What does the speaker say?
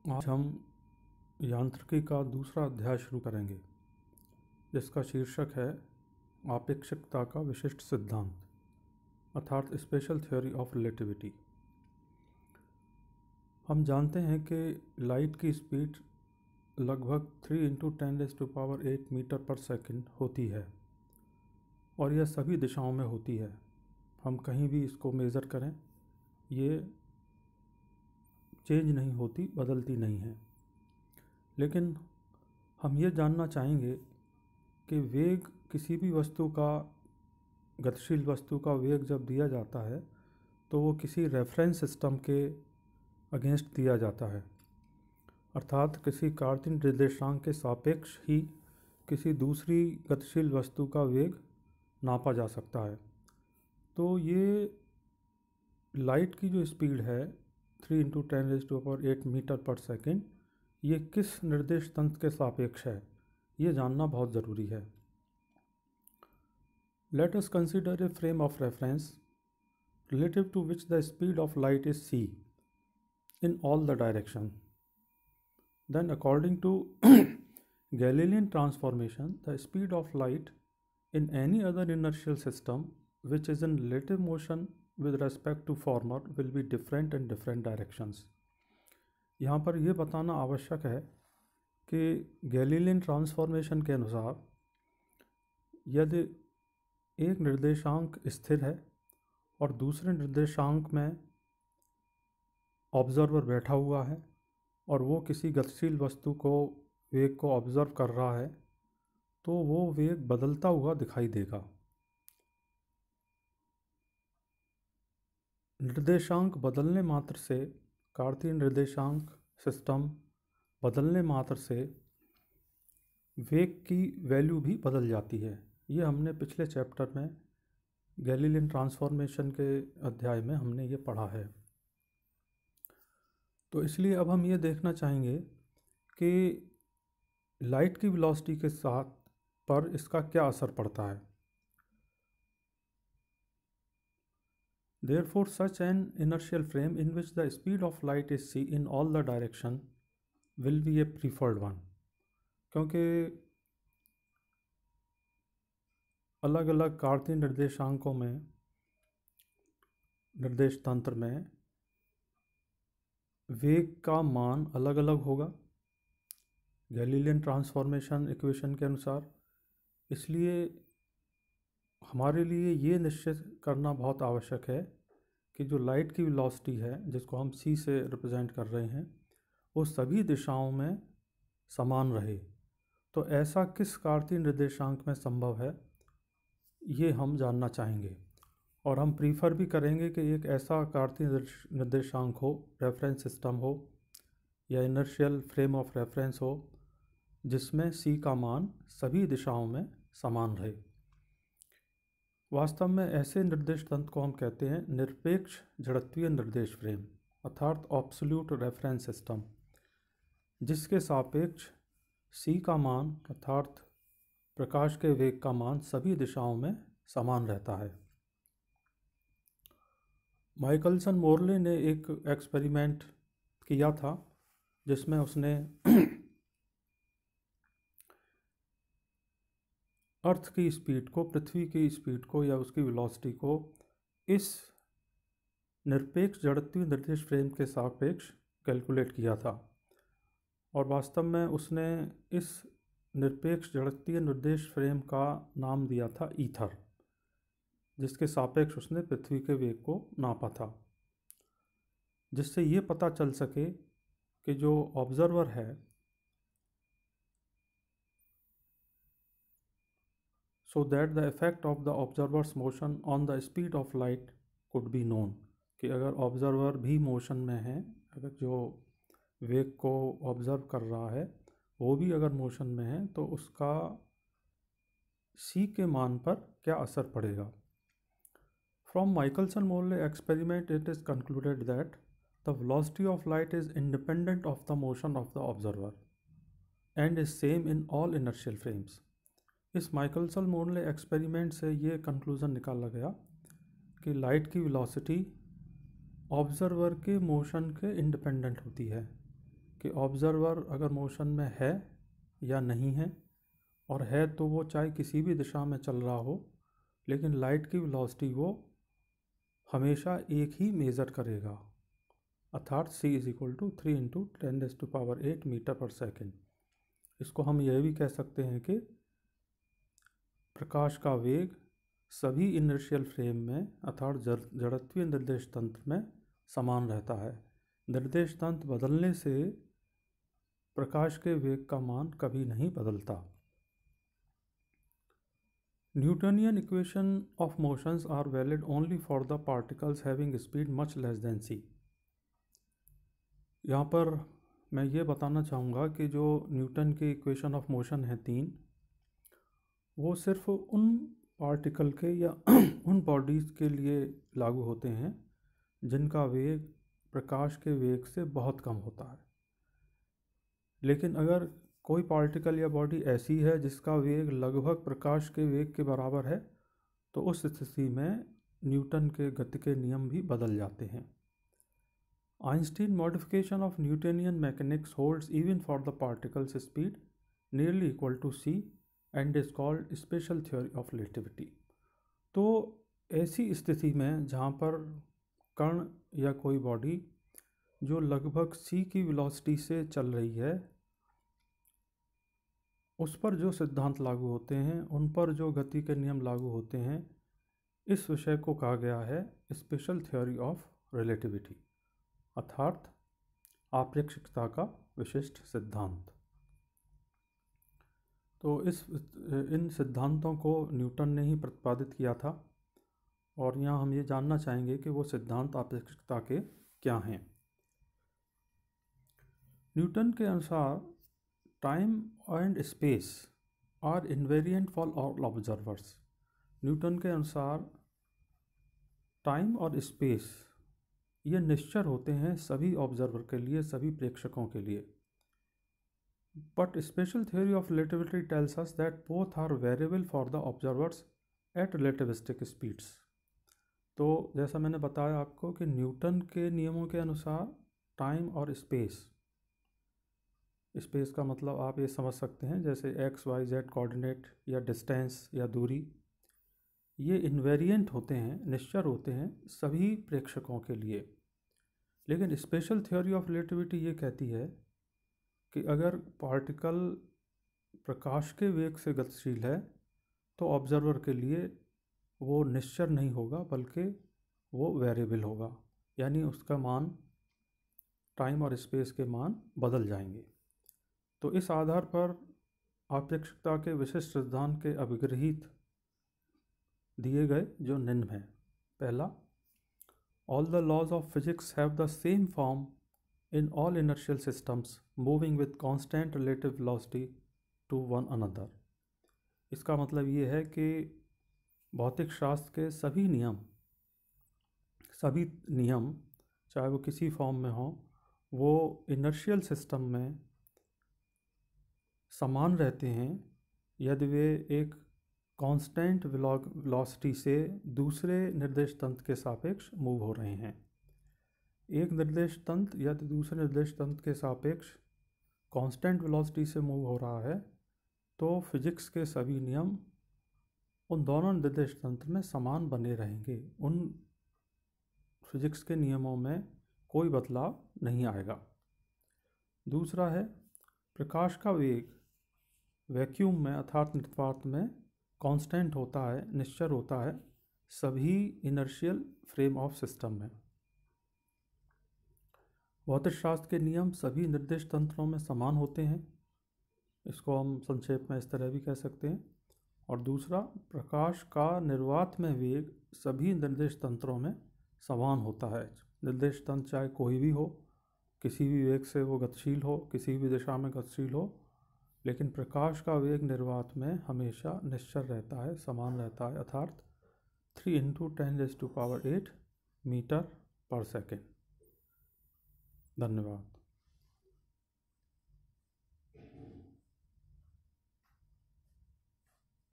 आज हम यांत्रिकी का दूसरा अध्याय शुरू करेंगे जिसका शीर्षक है आपेक्षिकता का विशिष्ट सिद्धांत अर्थात स्पेशल थ्योरी ऑफ रिलेटिविटी। हम जानते हैं कि लाइट की स्पीड लगभग 3 × 10⁸ मीटर पर सेकंड होती है और यह सभी दिशाओं में होती है। हम कहीं भी इसको मेज़र करें, ये चेंज नहीं होती, बदलती नहीं है। लेकिन हम ये जानना चाहेंगे कि वेग किसी भी वस्तु का, गतिशील वस्तु का वेग जब दिया जाता है तो वो किसी रेफरेंस सिस्टम के अगेंस्ट दिया जाता है, अर्थात किसी कार्तीय निर्देशांक के सापेक्ष ही किसी दूसरी गतिशील वस्तु का वेग नापा जा सकता है। तो ये लाइट की जो स्पीड है 3 × 10⁸ मीटर पर सेकंड, ये किस निर्देश तंत्र के सापेक्ष है, ये जानना बहुत ज़रूरी है। Let us consider a frame of reference relative to which the speed of light is c in all the direction. Then according to Galilean transformation, the speed of light in any other inertial system which is in relative motion with respect to former will be different in different directions. यहाँ पर यह बताना आवश्यक है कि Galilean transformation के अनुसार यदि एक निर्देशांक स्थिर है और दूसरे निर्देशांक में ऑब्जर्वर बैठा हुआ है और वो किसी गतिशील वस्तु को, वेग को ऑब्जर्व कर रहा है, तो वो वेग बदलता हुआ दिखाई देगा। निर्देशांक बदलने मात्र से, कार्तीय निर्देशांक सिस्टम बदलने मात्र से वेग की वैल्यू भी बदल जाती है। ये हमने पिछले चैप्टर में गैलीलियन ट्रांसफॉर्मेशन के अध्याय में हमने ये पढ़ा है। तो इसलिए अब हम ये देखना चाहेंगे कि लाइट की वेलोसिटी के साथ पर इसका क्या असर पड़ता है। Therefore, such an inertial frame in which the speed of light is c in all the direction will be a preferred one, क्योंकि अलग अलग कार्तीय निर्देशांकों में, निर्देश तंत्र में वेग का मान अलग अलग होगा गैलीलियन ट्रांसफॉर्मेशन इक्वेशन के अनुसार। इसलिए हमारे लिए ये निश्चित करना बहुत आवश्यक है कि जो लाइट की वेलोसिटी है, जिसको हम c से रिप्रेजेंट कर रहे हैं, वो सभी दिशाओं में समान रहे। तो ऐसा किस कार्तीय निर्देशांक में संभव है, ये हम जानना चाहेंगे और हम प्रीफर भी करेंगे कि एक ऐसा कार्तीय निर्देशांक हो, रेफरेंस सिस्टम हो या इनर्शियल फ्रेम ऑफ रेफरेंस हो, जिसमें c का मान सभी दिशाओं में समान रहे। वास्तव में ऐसे निर्देश तंत्र को हम कहते हैं निरपेक्ष जड़त्वीय निर्देश फ्रेम, अर्थात एब्सोल्यूट रेफरेंस सिस्टम, जिसके सापेक्ष c का मान अर्थात प्रकाश के वेग का मान सभी दिशाओं में समान रहता है। माइकलसन मोर्ले ने एक एक्सपेरिमेंट किया था जिसमें उसने अर्थ की स्पीड को, पृथ्वी की स्पीड को या उसकी वेलोसिटी को इस निरपेक्ष जड़त्वीय निर्देश फ्रेम के सापेक्ष कैलकुलेट किया था और वास्तव में उसने इस निरपेक्ष जड़त्वीय निर्देश फ्रेम का नाम दिया था ईथर, जिसके सापेक्ष उसने पृथ्वी के वेग को नापा था, जिससे ये पता चल सके कि जो ऑब्जर्वर है so that the effect of the observer's motion on the speed of light could be known, कि अगर ऑब्जर्वर भी मोशन में है, अगर जो वेग को ऑब्जर्व कर रहा है वो भी अगर मोशन में है, तो उसका c के मान पर क्या असर पड़ेगा। From Michelson-Morley experiment it is concluded that the velocity of light is independent of the motion of the observer and is same in all inertial frames. इस माइकलसन मोर्ले एक्सपेरिमेंट से ये कंक्लूज़न निकाला गया कि लाइट की velocity observer के motion के independent होती है, कि ऑब्जर्वर अगर मोशन में है या नहीं है, और है तो वो चाहे किसी भी दिशा में चल रहा हो, लेकिन लाइट की वेलोसिटी वो हमेशा एक ही मेज़र करेगा, अर्थात c is equal to 3 into 10⁸ metre per second. इसको हम यह भी कह सकते हैं कि प्रकाश का वेग सभी इनर्शियल फ्रेम में अर्थात जड़त्वीय निर्देश तंत्र में समान रहता है। निर्देश तंत्र बदलने से प्रकाश के वेग का मान कभी नहीं बदलता। Newtonian equation of motions are valid only for the particles having speed much less than c। यहाँ पर मैं ये बताना चाहूँगा कि जो न्यूटन के इक्वेशन ऑफ मोशन हैं 3, वो सिर्फ उन पार्टिकल के या उन बॉडीज़ के लिए लागू होते हैं जिनका वेग प्रकाश के वेग से बहुत कम होता है। लेकिन अगर कोई पार्टिकल या बॉडी ऐसी है जिसका वेग लगभग प्रकाश के वेग के बराबर है, तो उस स्थिति में न्यूटन के गति के नियम भी बदल जाते हैं। Einstein modification of Newtonian mechanics holds even for the particles speed nearly equal to c and is called special theory of relativity. तो ऐसी स्थिति में जहाँ पर कण या कोई बॉडी जो लगभग c की वेलोसिटी से चल रही है, उस पर जो सिद्धांत लागू होते हैं, उन पर जो गति के नियम लागू होते हैं, इस विषय को कहा गया है स्पेशल थ्योरी ऑफ रिलेटिविटी, अर्थात आपेक्षिकता का विशिष्ट सिद्धांत। तो इन सिद्धांतों को न्यूटन ने ही प्रतिपादित किया था, और यहाँ हम ये जानना चाहेंगे कि वो सिद्धांत आपेक्षिकता के क्या हैं। न्यूटन के अनुसार time and space are invariant for all observers. Newton के अनुसार टाइम और स्पेस ये निश्चर होते हैं सभी ऑब्जर्वर के लिए, सभी प्रेक्षकों के लिए। But special theory of relativity tells us that both are variable for the observers at relativistic speeds. तो जैसा मैंने बताया आपको कि न्यूटन के नियमों के अनुसार टाइम और स्पेस का मतलब आप ये समझ सकते हैं जैसे x, y, z कोऑर्डिनेट या डिस्टेंस या दूरी, ये इन्वेरिएंट होते हैं, निश्चर होते हैं सभी प्रेक्षकों के लिए। लेकिन स्पेशल थ्योरी ऑफ रिलेटिविटी ये कहती है कि अगर पार्टिकल प्रकाश के वेग से गतिशील है तो ऑब्जर्वर के लिए वो निश्चर नहीं होगा, बल्कि वो वेरिएबल होगा, यानी उसका मान, टाइम और स्पेस के मान बदल जाएंगे। तो इस आधार पर आपेक्षिकता के विशिष्ट सिद्धांत के अभिग्रहित दिए गए जो निम्न हैं। पहला, all the laws of physics have the same form in all inertial systems moving with constant relative velocity to one another। इसका मतलब ये है कि भौतिक शास्त्र के सभी नियम चाहे वो किसी फॉर्म में हो, वो इनर्शियल सिस्टम में समान रहते हैं यदि वे एक कांस्टेंट वेलोसिटी से दूसरे निर्देश तंत्र के सापेक्ष मूव हो रहे हैं। एक निर्देश तंत्र या दूसरे निर्देश तंत्र के सापेक्ष कांस्टेंट वेलोसिटी से मूव हो रहा है, तो फिजिक्स के सभी नियम उन दोनों निर्देश तंत्र में समान बने रहेंगे। उन फिजिक्स के नियमों में कोई बदलाव नहीं आएगा। दूसरा है, प्रकाश का वेग वैक्यूम में अर्थात निर्वात में कांस्टेंट होता है, निश्चर होता है सभी इनर्शियल फ्रेम ऑफ सिस्टम में। भौतिक शास्त्र के नियम सभी निर्देश तंत्रों में समान होते हैं, इसको हम संक्षेप में इस तरह भी कह सकते हैं। और दूसरा, प्रकाश का निर्वात में वेग सभी निर्देश तंत्रों में समान होता है। निर्देश तंत्र चाहे कोई भी हो, किसी भी वेग से वो गतिशील हो, किसी भी दिशा में गतिशील हो, लेकिन प्रकाश का वेग निर्वात में हमेशा निश्चल रहता है, समान रहता है, अर्थात 3 × 10⁸ मीटर पर सेकेंड। धन्यवाद।